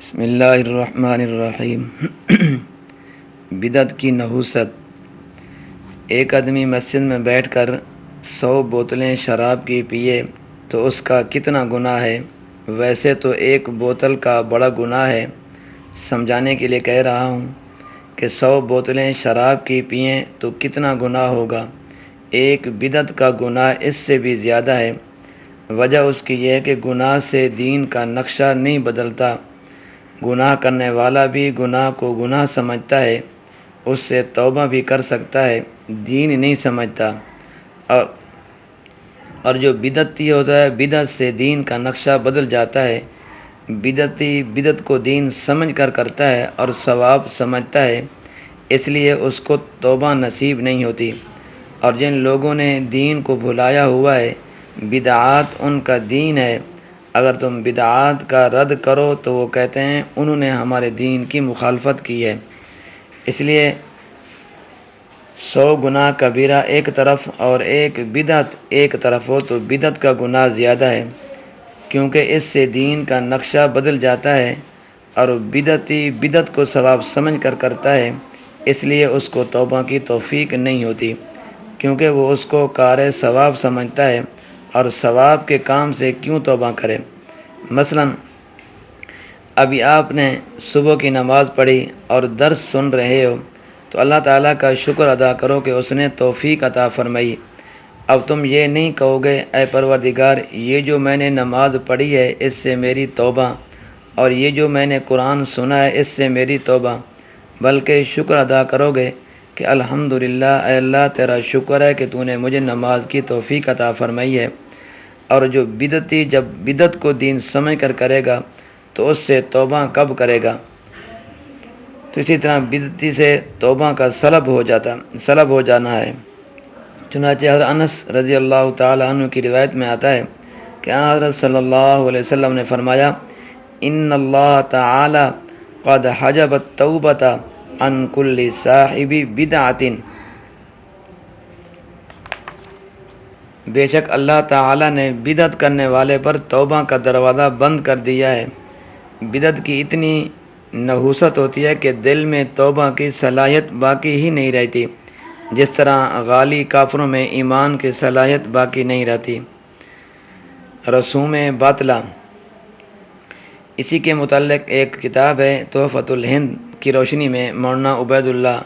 بسم اللہ الرحمن الرحیم۔ بدعت کی نحوست۔ ایک آدمی مسجد میں بیٹھ کر 100 بوتلیں شراب کی پیے تو اس کا کتنا گناہ ہے؟ ویسے تو ایک بوتل کا بڑا گناہ ہے۔ سمجھانے کے لیے کہہ رہا ہوں کہ 100 بوتلیں شراب کی پئیں تو کتنا گناہ ہوگا۔ ایک بدعت کا گناہ اس سے بھی زیادہ ہے۔ وجہ اس کی یہ ہے کہ گناہ سے دین کا نقشہ نہیں بدلتا۔ گناہ کرنے والا بھی گناہ کو گناہ سمجھتا ہے، اس سے توبہ بھی کر سکتا ہے، دین نہیں سمجھتا۔ اور جو بدعتی ہوتا ہے، بدعت سے دین کا نقشہ بدل جاتا ہے۔ بدعتی بدعت کو دین سمجھ کر کرتا ہے اور ثواب سمجھتا ہے، اس لیے اس کو توبہ نصیب نہیں ہوتی۔ اور جن لوگوں نے دین کو بھلایا ہوا ہے، بدعات ان کا دین ہے، اگر تم بدعات کا رد کرو تو وہ کہتے ہیں انہوں نے ہمارے دین کی مخالفت کی ہے۔ اس لیے 100 گناہ کبیرہ ایک طرف اور ایک بدعت ایک طرف ہو تو بدعت کا گناہ زیادہ ہے، کیونکہ اس سے دین کا نقشہ بدل جاتا ہے، اور بدعتی بدعت کو ثواب سمجھ کر کرتا ہے، اس لیے اس کو توبہ کی توفیق نہیں ہوتی، کیونکہ وہ اس کو کار ثواب سمجھتا ہے، اور ثواب کے کام سے کیوں توبہ کرے۔ مثلا ابھی آپ نے صبح کی نماز پڑھی اور درس سن رہے ہو تو اللہ تعالیٰ کا شکر ادا کرو کہ اس نے توفیق عطا فرمائی۔ اب تم یہ نہیں کہو گے اے پروردگار، یہ جو میں نے نماز پڑھی ہے اس سے میری توبہ، اور یہ جو میں نے قرآن سنا ہے اس سے میری توبہ، بلکہ شکر ادا کرو گے کہ الحمدللہ، اے اللہ تیرا شکر ہے کہ تو نے مجھے نماز کی توفیق عطا فرمائی ہے۔ اور جو بدعتی جب بدعت کو دین سمجھ کر کرے گا تو اس سے توبہ کب کرے گا؟ تو اسی طرح بدعتی سے توبہ کا سلب ہو جانا ہے۔ چنانچہ حضرت انس رضی اللہ تعالی عنہ کی روایت میں آتا ہے کہ حضرت صلی اللہ علیہ وسلم نے فرمایا، ان اللہ تعالی قد حجب التوبۃ عن کل صاحب بدعۃ، بے شک اللہ تعالی نے بدعت کرنے والے پر توبہ کا دروازہ بند کر دیا ہے۔ بدعت کی اتنی نحوست ہوتی ہے کہ دل میں توبہ کی صلاحیت باقی ہی نہیں رہتی، جس طرح غالی کافروں میں ایمان کی صلاحیت باقی نہیں رہتی۔ رسوم باطلہ۔ اسی کے متعلق ایک کتاب ہے تحفۃ الہند کی روشنی میں مولانا عبید اللہ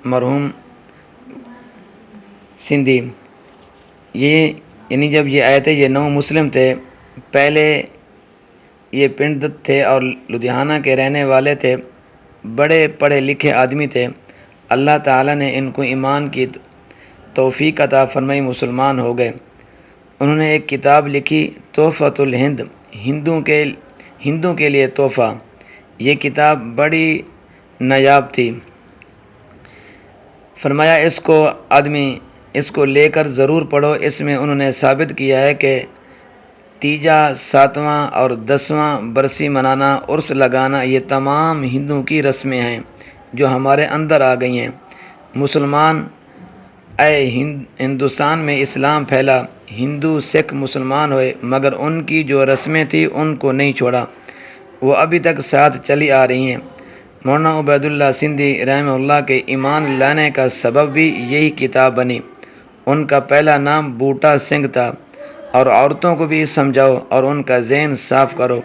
مرحوم سندھی، یعنی جب یہ آئے تھے، یہ 9 مسلم تھے، پہلے یہ پنڈت تھے اور لدھیانہ کے رہنے والے تھے، بڑے پڑھے لکھے آدمی تھے۔ اللہ تعالیٰ نے ان کو ایمان کی توفیق عطا فرمائی، مسلمان ہو گئے۔ انہوں نے ایک کتاب لکھی تحفۃ الہند، ہندوں کے لیے تحفہ۔ یہ کتاب بڑی نایاب تھی۔ فرمایا اس کو لے کر ضرور پڑھو۔ اس میں انہوں نے ثابت کیا ہے کہ تیجا، 7واں اور 10واں برسی منانا، عرس لگانا، یہ تمام ہندوؤں کی رسمیں ہیں جو ہمارے اندر آ گئی ہیں۔ مسلمان، اے ہندوستان میں اسلام پھیلا، ہندو سکھ مسلمان ہوئے، مگر ان کی جو رسمیں تھیں ان کو نہیں چھوڑا، وہ ابھی تک ساتھ چلی آ رہی ہیں۔ مولانا عبید اللہ سندھی رحمہ اللہ کے ایمان لانے کا سبب بھی یہی کتاب بنی۔ ان کا پہلا نام بوٹا سنگھ تھا۔ اور عورتوں کو بھی سمجھاؤ اور ان کا ذہن صاف کرو۔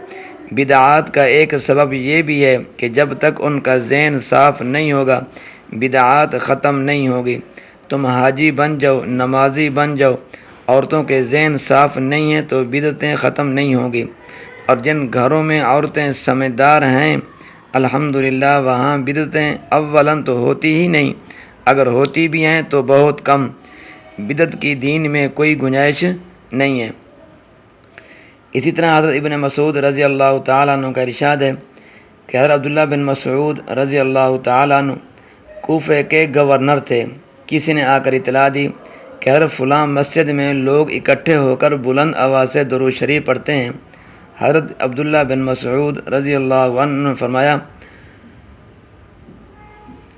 بدعات کا ایک سبب یہ بھی ہے کہ جب تک ان کا ذہن صاف نہیں ہوگا، بدعات ختم نہیں ہوگی۔ تم حاجی بن جاؤ، نمازی بن جاؤ، عورتوں کے ذہن صاف نہیں ہیں تو بدعتیں ختم نہیں ہوں گی۔ اور جن گھروں میں عورتیں سمجھدار ہیں، الحمدللہ وہاں بدعتیں اولاً تو ہوتی ہی نہیں، اگر ہوتی بھی ہیں تو بہت کم۔ بدعت کی دین میں کوئی گنجائش نہیں ہے۔ اسی طرح حضرت ابن مسعود رضی اللہ تعالیٰ عنہ کا ارشاد ہے کہ حضرت عبداللہ بن مسعود رضی اللہ تعالیٰ عنہ کوفہ کے گورنر تھے۔ کسی نے آ کر اطلاع دی کہ حضرت فلاں مسجد میں لوگ اکٹھے ہو کر بلند آواز سے درود شریف پڑھتے ہیں۔ حضرت عبداللہ بن مسعود رضی اللہ عنہ نے فرمایا،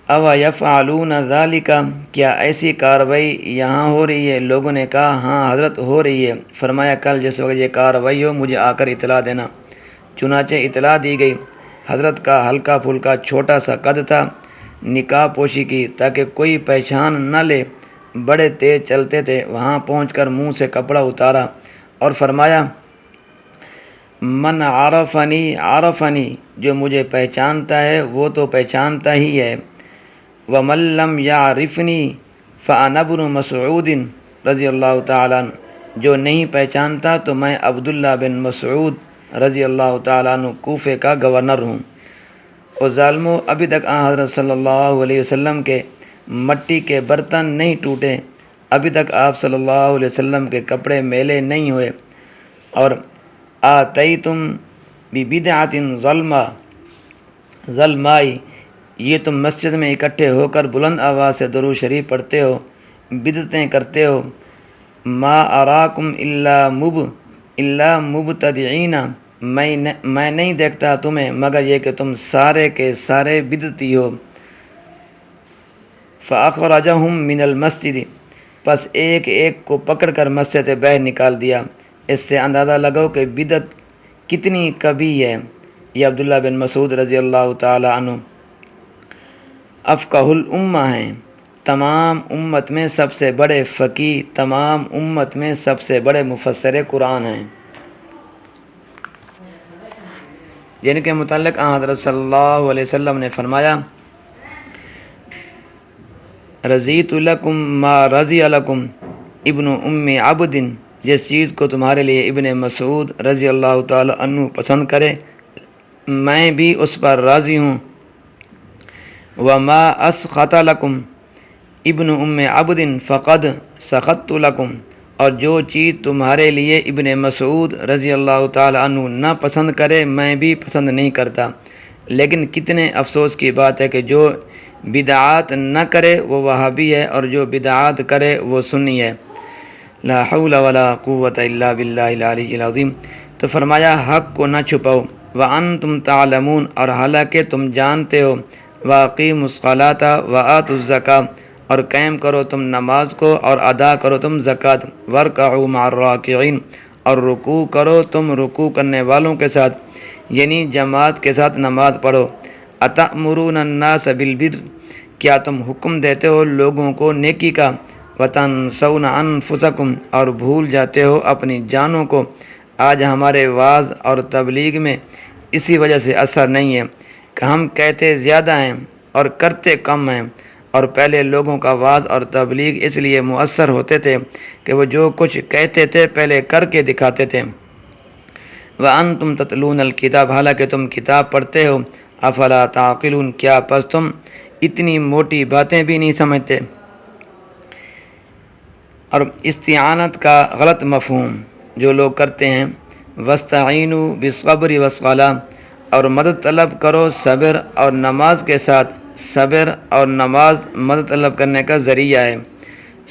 اَوَ يَفْعَلُونَ ذَلِكَ، کیا ایسی کارروائی یہاں ہو رہی ہے؟ لوگوں نے کہا ہاں حضرت ہو رہی ہے۔ فرمایا کل جس وقت یہ کارروائی ہو مجھے آ کر اطلاع دینا۔ چنانچہ اطلاع دی گئی۔ حضرت کا ہلکا پھلکا چھوٹا سا قد تھا، نقاب پوشی کی تاکہ کوئی پہچان نہ لے، بڑے تیز چلتے تھے۔ وہاں پہنچ کر منہ سے کپڑا اتارا اور فرمایا، من عرفنی عرفنی، جو مجھے پہچانتا ہے وہ تو پہچانتا ہی ہے، ومن لم یعرفنی فانا ابن مسعود رضی اللہ تعالیٰ عنہ، جو نہیں پہچانتا تو میں عبداللہ بن مسعود رضی اللہ تعالیٰ عنہ کوفے کا گورنر ہوں۔ اور ظالموں، ابھی تک حضرت صلی اللہ علیہ وسلم کے مٹی کے برتن نہیں ٹوٹے، ابھی تک آپ صلی اللہ علیہ وسلم کے کپڑے میلے نہیں ہوئے، اور آتیتم ببدعۃ ظلمائی، یہ تم مسجد میں اکٹھے ہو کر بلند آواز سے درود شریف پڑھتے ہو، بدعتیں کرتے ہو۔ ما اراکم الا مبتدعین، میں نہیں دیکھتا تمہیں مگر یہ کہ تم سارے کے سارے بدعتی ہو۔ فاخرجہم من المسجد، پس ایک ایک کو پکڑ کر مسجد سے باہر نکال دیا۔ اس سے اندازہ لگاؤ کہ بدعت کتنی کبھی ہے۔ یہ عبداللہ بن مسعود رضی اللہ تعالی عنہ افقہ الامہ ہیں، تمام امت میں سب سے بڑے فقیہ، تمام امت میں سب سے بڑے مفسر قرآن ہیں، جن کے متعلق حضرت صلی اللہ علیہ وسلم نے فرمایا، رضیت لکم ما رضی لکم ابن ام عبد، جس چیز کو تمہارے لیے ابن مسعود رضی اللہ تعالی عنہ پسند کرے میں بھی اس پر راضی ہوں۔ وما اسخط لکم ابن ام عبد فقد سخطت لکم، اور جو چیز تمہارے لیے ابن مسعود رضی اللہ تعالی عنہ نہ پسند کرے میں بھی پسند نہیں کرتا۔ لیکن کتنے افسوس کی بات ہے کہ جو بدعات نہ کرے وہ وہابی ہے، اور جو بدعات کرے وہ سنی ہے۔ لا حول ولا قوت الا باللہ العلی العظیم۔ تو فرمایا، حق کو نہ چھپاؤ، وانتم تعلمون، اور حالانکہ تم جانتے ہو، واقیموا الصلاۃ وآتوا الزکاۃ، اور قائم کرو تم نماز کو اور ادا کرو تم زکوٰۃ، وارکعوا مع الراکعین، اور رکوع کرو تم رکوع کرنے والوں کے ساتھ، یعنی جماعت کے ساتھ نماز پڑھو۔ اتأمرون الناس بالبر، کیا تم حکم دیتے ہو لوگوں کو نیکی کا، وتنسون انفسکم، اور بھول جاتے ہو اپنی جانوں کو۔ آج ہمارے وعظ اور تبلیغ میں اسی وجہ سے اثر نہیں ہے کہ ہم کہتے زیادہ ہیں اور کرتے کم ہیں، اور پہلے لوگوں کا وعظ اور تبلیغ اس لیے مؤثر ہوتے تھے کہ وہ جو کچھ کہتے تھے پہلے کر کے دکھاتے تھے۔ وَأَنْتُمْ تَتْلُونَ الْكِتَابَ، حالانکہ تم کتاب پڑھتے ہو۔ افلا تعقلون، کیا پس تم اتنی موٹی باتیں بھی نہیں سمجھتے؟ اور استعانت کا غلط مفہوم جو لوگ کرتے ہیں، وَاسْتَعِینُوا بِالصَّبْرِ وَالصَّلَاةِ، اور مدد طلب کرو صبر اور نماز کے ساتھ۔ صبر اور نماز مدد طلب کرنے کا ذریعہ ہے۔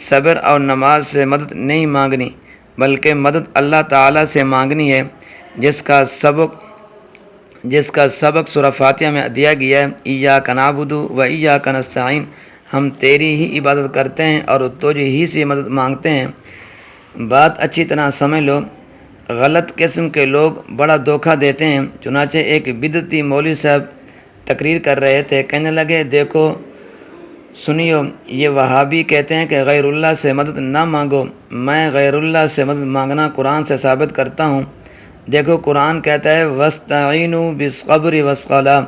صبر اور نماز سے مدد نہیں مانگنی، بلکہ مدد اللہ تعالیٰ سے مانگنی ہے، جس کا سبق سورہ فاتحہ میں دیا گیا ہے، ایاک نعبد و ایاک نستعین، ہم تیری ہی عبادت کرتے ہیں اور تجھ ہی سے مدد مانگتے ہیں۔ بات اچھی طرح سمجھ لو، غلط قسم کے لوگ بڑا دھوکہ دیتے ہیں۔ چنانچہ ایک بدعتی مولوی صاحب تقریر کر رہے تھے، کہنے لگے، دیکھو سنیو، یہ وہابی کہتے ہیں کہ غیر اللہ سے مدد نہ مانگو، میں غیر اللہ سے مدد مانگنا قرآن سے ثابت کرتا ہوں۔ دیکھو قرآن کہتا ہے، وَاسْتَعِینُوا بِالصَّبْرِ وَالصَّلَاةِ،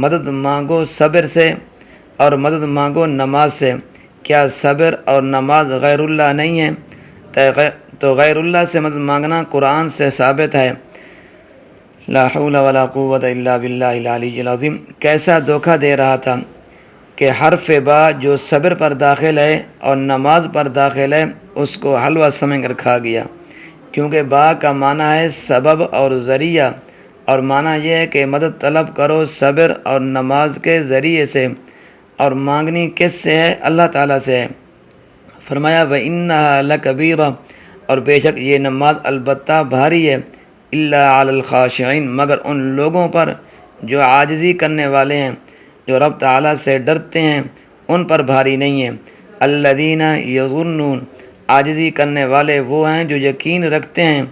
مدد مانگو صبر سے اور مدد مانگو نماز سے۔ کیا صبر اور نماز غیر اللہ نہیں ہے؟ تو غیر اللہ سے مدد مانگنا قرآن سے ثابت ہے۔ لا حول ولا قوت الا باللہ العلی العظیم۔ کیسا دھوکہ دے رہا تھا کہ حرف با جو صبر پر داخل ہے اور نماز پر داخل ہے اس کو حلوہ سمجھ کر کھا گیا، کیونکہ با کا معنی ہے سبب اور ذریعہ، اور معنی یہ ہے کہ مدد طلب کرو صبر اور نماز کے ذریعے سے، اور مانگنی کس سے ہے؟ اللہ تعالیٰ سے ہے۔ فرمایا، وَإِنَّهَا لَكَبِيرَةٌ، اور بے شک یہ نماز البتہ بھاری ہے، إِلَّا عَلَى الْخَاشِعِينَ، مگر ان لوگوں پر جو عاجزی کرنے والے ہیں، جو رب تعالیٰ سے ڈرتے ہیں، ان پر بھاری نہیں ہے۔ الَّذِينَ يَظُنُّونَ، عاجزی کرنے والے وہ ہیں جو یقین رکھتے ہیں،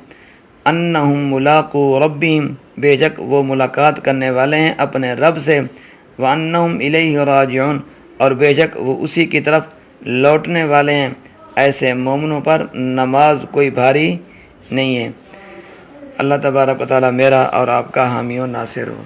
أَنَّهُمْ مُلَاقُو رَبِّهِمْ، بے شک وہ ملاقات کرنے والے ہیں اپنے رب سے، وَأَنَّهُمْ إِلَيْهِ راجعون، اور بے شک وہ اسی کی طرف لوٹنے والے ہیں۔ ایسے مومنوں پر نماز کوئی بھاری نہیں ہے۔ اللہ تبارک و تعالیٰ میرا اور آپ کا حامی و ناصر ہو۔